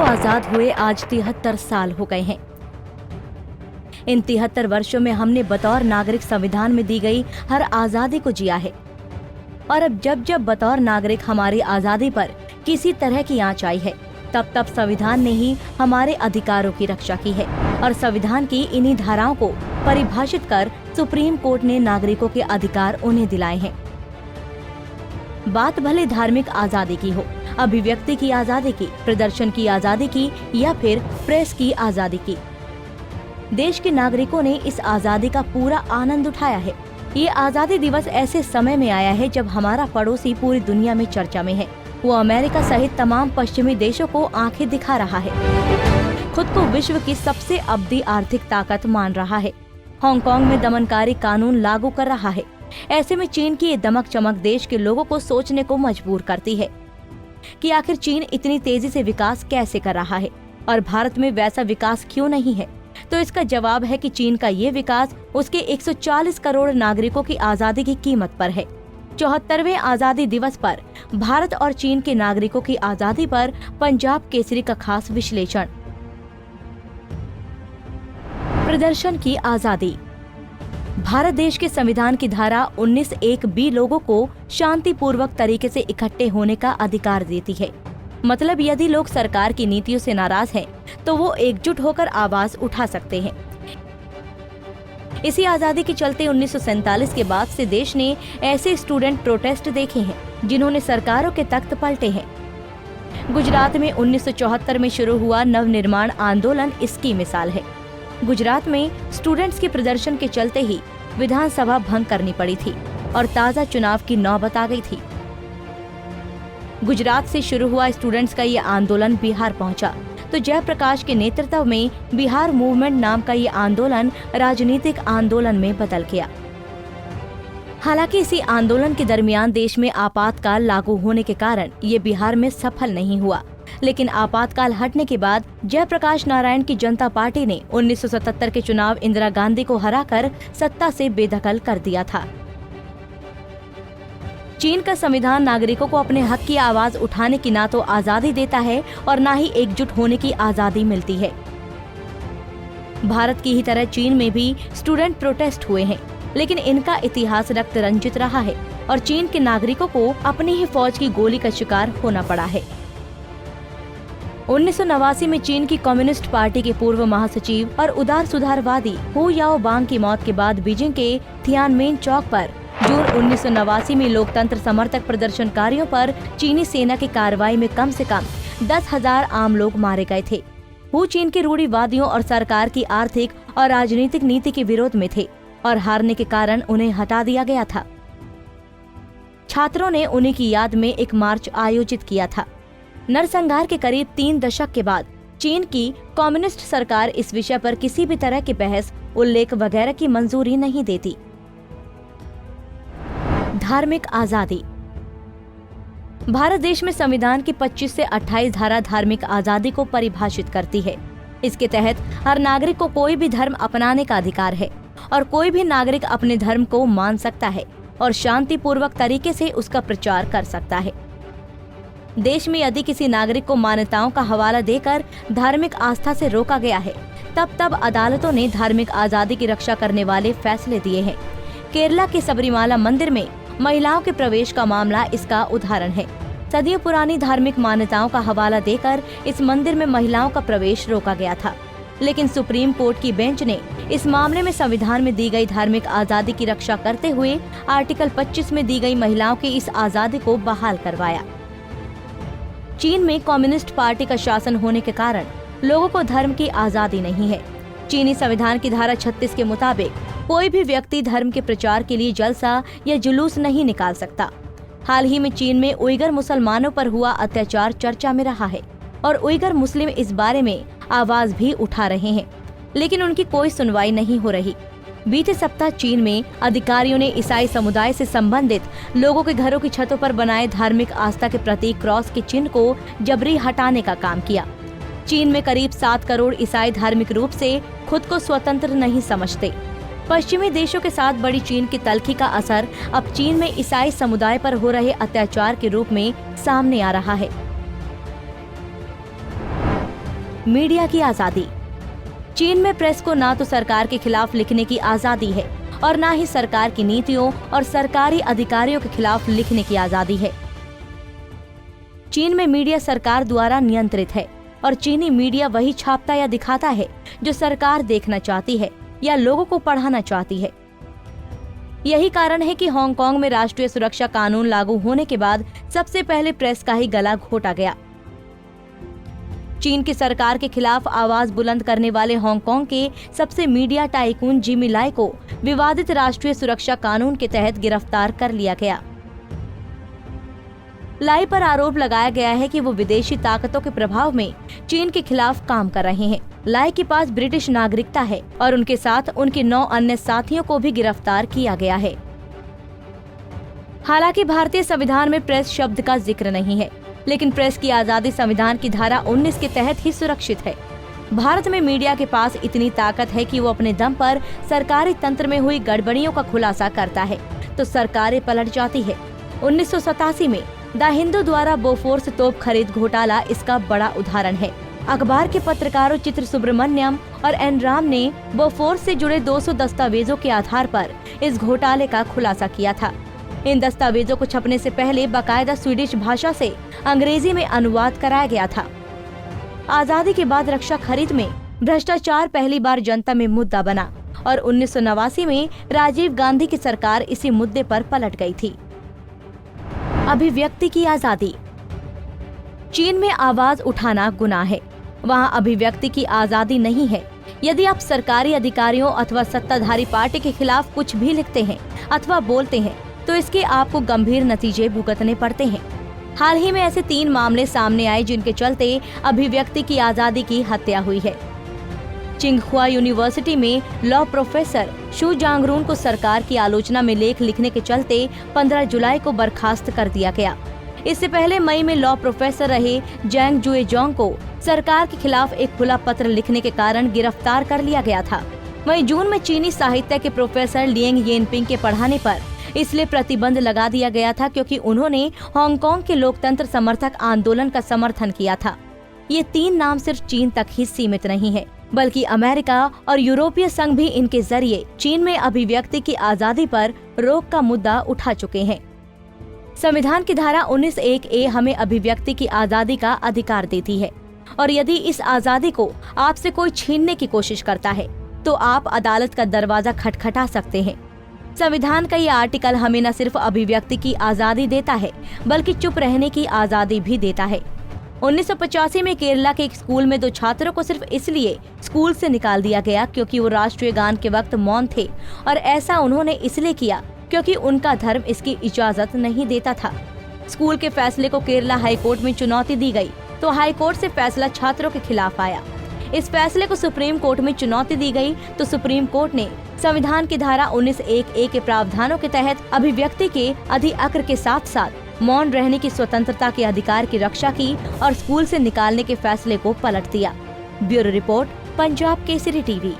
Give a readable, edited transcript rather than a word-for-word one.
को आजाद हुए आज 73 साल हो गए हैं। इन 73 वर्षों में हमने बतौर नागरिक संविधान में दी गई हर आजादी को जिया है, और अब जब जब बतौर नागरिक हमारी आजादी पर किसी तरह की आंच आई है, तब तब संविधान ने ही हमारे अधिकारों की रक्षा की है, और संविधान की इन्हीं धाराओं को परिभाषित कर सुप्रीम कोर्ट ने नागरिकों के अधिकार उन्हें दिलाए हैं। बात भले धार्मिक आजादी की हो, अभिव्यक्ति की आजादी की, प्रदर्शन की आजादी की या फिर प्रेस की आजादी की, देश के नागरिकों ने इस आजादी का पूरा आनंद उठाया है। ये आजादी दिवस ऐसे समय में आया है जब हमारा पड़ोसी पूरी दुनिया में चर्चा में है। वो अमेरिका सहित तमाम पश्चिमी देशों को आंखें दिखा रहा है, खुद को विश्व की सबसे अवधि आर्थिक ताकत मान रहा है, हांगकांग में दमनकारी कानून लागू कर रहा है। ऐसे में चीन की ये दमक चमक देश के लोगों को सोचने को मजबूर करती है कि आखिर चीन इतनी तेजी से विकास कैसे कर रहा है और भारत में वैसा विकास क्यों नहीं है। तो इसका जवाब है कि चीन का ये विकास उसके 140 करोड़ नागरिकों की आजादी की कीमत पर है। 74वें आजादी दिवस पर भारत और चीन के नागरिकों की आजादी पर पंजाब केसरी का खास विश्लेषण। प्रदर्शन की आजादी। भारत देश के संविधान की धारा 19(1)(b) लोगों को शांतिपूर्वक तरीके से इकट्ठे होने का अधिकार देती है। मतलब यदि लोग सरकार की नीतियों से नाराज हैं, तो वो एकजुट होकर आवाज उठा सकते हैं। इसी आजादी के चलते 1947 के बाद से देश ने ऐसे स्टूडेंट प्रोटेस्ट देखे हैं जिन्होंने सरकारों के तख्त पलटे हैं। गुजरात में 1974 में शुरू हुआ नवनिर्माण आंदोलन इसकी मिसाल है। गुजरात में स्टूडेंट्स के प्रदर्शन के चलते ही विधानसभा भंग करनी पड़ी थी और ताज़ा चुनाव की नौबत आ गई थी। गुजरात से शुरू हुआ स्टूडेंट्स का ये आंदोलन बिहार पहुंचा, तो जयप्रकाश के नेतृत्व में बिहार मूवमेंट नाम का ये आंदोलन राजनीतिक आंदोलन में बदल गया। हालांकि इसी आंदोलन के दरमियान देश में आपातकाल लागू होने के कारण ये बिहार में सफल नहीं हुआ, लेकिन आपातकाल हटने के बाद जयप्रकाश नारायण की जनता पार्टी ने 1977 के चुनाव इंदिरा गांधी को हराकर सत्ता से बेदखल कर दिया था। चीन का संविधान नागरिकों को अपने हक की आवाज उठाने की ना तो आजादी देता है और ना ही एकजुट होने की आजादी मिलती है। भारत की ही तरह चीन में भी स्टूडेंट प्रोटेस्ट हुए हैं, लेकिन इनका इतिहास रक्त रंजित रहा है और चीन के नागरिकों को अपनी ही फौज की गोली का शिकार होना पड़ा है। 1989 में चीन की कम्युनिस्ट पार्टी के पूर्व महासचिव और उदार सुधारवादी हु याओबांग की मौत के बाद बीजिंग के थियानमेन चौक पर जून 1989 में लोकतंत्र समर्थक प्रदर्शनकारियों पर चीनी सेना की कार्रवाई में कम से कम 10,000 आम लोग मारे गए थे। हु चीन के रूढ़िवादियों और सरकार की आर्थिक और राजनीतिक नीति के विरोध में थे और हारने के कारण उन्हें हटा दिया गया था। छात्रों ने उन्हीं की याद में एक मार्च आयोजित किया था। नरसंहार के करीब 3 दशक के बाद चीन की कम्युनिस्ट सरकार इस विषय पर किसी भी तरह की बहस, उल्लेख वगैरह की मंजूरी नहीं देती। धार्मिक आजादी। भारत देश में संविधान की 25 से 28 धारा धार्मिक आजादी को परिभाषित करती है। इसके तहत हर नागरिक को कोई भी धर्म अपनाने का अधिकार है और कोई भी नागरिक अपने धर्म को मान सकता है और शांतिपूर्वक तरीके से उसका प्रचार कर सकता है। देश में यदि किसी नागरिक को मान्यताओं का हवाला देकर धार्मिक आस्था से रोका गया है, तब अदालतों ने धार्मिक आजादी की रक्षा करने वाले फैसले दिए हैं। केरला के सबरीमाला मंदिर में महिलाओं के प्रवेश का मामला इसका उदाहरण है। सदियों पुरानी धार्मिक मान्यताओं का हवाला देकर इस मंदिर में महिलाओं का प्रवेश रोका गया था, लेकिन सुप्रीम कोर्ट की बेंच ने इस मामले में संविधान में दी गई धार्मिक आजादी की रक्षा करते हुए आर्टिकल 25 में दी गई महिलाओं की इस आजादी को बहाल करवाया। चीन में कम्युनिस्ट पार्टी का शासन होने के कारण लोगों को धर्म की आजादी नहीं है। चीनी संविधान की धारा 36 के मुताबिक कोई भी व्यक्ति धर्म के प्रचार के लिए जलसा या जुलूस नहीं निकाल सकता। हाल ही में चीन में उइगर मुसलमानों पर हुआ अत्याचार चर्चा में रहा है और उइगर मुस्लिम इस बारे में आवाज भी उठा रहे हैं, लेकिन उनकी कोई सुनवाई नहीं हो रही। बीते सप्ताह चीन में अधिकारियों ने ईसाई समुदाय से संबंधित लोगों के घरों की छतों पर बनाए धार्मिक आस्था के प्रतीक क्रॉस के चिन्ह को जबरी हटाने का काम किया। चीन में करीब 7 करोड़ ईसाई धार्मिक रूप से खुद को स्वतंत्र नहीं समझते। पश्चिमी देशों के साथ बड़ी चीन की तल्खी का असर अब चीन में ईसाई समुदाय पर हो रहे अत्याचार के रूप में सामने आ रहा है। मीडिया की आजादी। चीन में प्रेस को ना तो सरकार के खिलाफ लिखने की आजादी है और ना ही सरकार की नीतियों और सरकारी अधिकारियों के खिलाफ लिखने की आजादी है। चीन में मीडिया सरकार द्वारा नियंत्रित है और चीनी मीडिया वही छापता या दिखाता है जो सरकार देखना चाहती है या लोगों को पढ़ाना चाहती है। यही कारण है कि हांगकांग में राष्ट्रीय सुरक्षा कानून लागू होने के बाद सबसे पहले प्रेस का ही गला घोटा गया। चीन की सरकार के खिलाफ आवाज बुलंद करने वाले हांगकांग के सबसे मीडिया टाइकून जिमी लाई को विवादित राष्ट्रीय सुरक्षा कानून के तहत गिरफ्तार कर लिया गया। लाई पर आरोप लगाया गया है कि वो विदेशी ताकतों के प्रभाव में चीन के खिलाफ काम कर रहे हैं। लाई के पास ब्रिटिश नागरिकता है और उनके साथ उनके 9 अन्य साथियों को भी गिरफ्तार किया गया है। हालांकि भारतीय संविधान में प्रेस शब्द का जिक्र नहीं है, लेकिन प्रेस की आजादी संविधान की धारा 19 के तहत ही सुरक्षित है। भारत में मीडिया के पास इतनी ताकत है कि वो अपने दम पर सरकारी तंत्र में हुई गड़बड़ियों का खुलासा करता है तो सरकारें पलट जाती है। 1987 में द हिंदू द्वारा बोफोर्स तोप खरीद घोटाला इसका बड़ा उदाहरण है। अखबार के पत्रकारों चित्र सुब्रमण्यम और एन राम ने बोफोर्स से जुड़े 200 दस्तावेजों के आधार पर इस घोटाले का खुलासा किया था। इन दस्तावेजों को छपने से पहले बाकायदा स्वीडिश भाषा से अंग्रेजी में अनुवाद कराया गया था। आजादी के बाद रक्षा खरीद में भ्रष्टाचार पहली बार जनता में मुद्दा बना और 1989 में राजीव गांधी की सरकार इसी मुद्दे पर पलट गई थी। अभिव्यक्ति की आजादी। चीन में आवाज उठाना गुनाह है, वहाँ अभिव्यक्ति की आजादी नहीं है। यदि आप सरकारी अधिकारियों अथवा सत्ताधारी पार्टी के खिलाफ कुछ भी लिखते हैं अथवा बोलते हैं तो इसके आपको गंभीर नतीजे भुगतने पड़ते हैं। हाल ही में ऐसे 3 मामले सामने आए जिनके चलते अभिव्यक्ति की आजादी की हत्या हुई है। चिंगहुआ यूनिवर्सिटी में लॉ प्रोफेसर शू जांगरून को सरकार की आलोचना में लेख लिखने के चलते 15 जुलाई को बर्खास्त कर दिया गया। इससे पहले मई में लॉ प्रोफेसर रहे जैंग जुएजोंग को सरकार के खिलाफ एक खुला पत्र लिखने के कारण गिरफ्तार कर लिया गया था। वहीं जून में चीनी साहित्य के प्रोफेसर लिएंग येनपिंग के पढ़ाने पर इसलिए प्रतिबंध लगा दिया गया था क्योंकि उन्होंने हांगकांग के लोकतंत्र समर्थक आंदोलन का समर्थन किया था। ये 3 नाम सिर्फ चीन तक ही सीमित नहीं है, बल्कि अमेरिका और यूरोपीय संघ भी इनके जरिए चीन में अभिव्यक्ति की आजादी पर रोक का मुद्दा उठा चुके हैं। संविधान की धारा 19(1)(a) हमें अभिव्यक्ति की आजादी का अधिकार देती है और यदि इस आजादी को आपसे कोई छीनने की कोशिश करता है तो आप अदालत का दरवाजा खटखटा सकते हैं। संविधान का ये आर्टिकल हमें न सिर्फ अभिव्यक्ति की आजादी देता है बल्कि चुप रहने की आजादी भी देता है। 1985 में केरला के एक स्कूल में 2 छात्रों को सिर्फ इसलिए स्कूल से निकाल दिया गया क्योंकि वो राष्ट्रीय गान के वक्त मौन थे और ऐसा उन्होंने इसलिए किया क्योंकि उनका धर्म इसकी इजाजत नहीं देता था। स्कूल के फैसले को केरला हाईकोर्ट में चुनौती दी गई तो हाईकोर्ट से फैसला छात्रों के खिलाफ आया। इस फैसले को सुप्रीम कोर्ट में चुनौती दी गई तो सुप्रीम कोर्ट ने संविधान की धारा 19(1)(a) के प्रावधानों के तहत अभिव्यक्ति के अधिकार के साथ साथ मौन रहने की स्वतंत्रता के अधिकार की रक्षा की और स्कूल से निकालने के फैसले को पलट दिया। Bureau report, Punjab Kesari TV.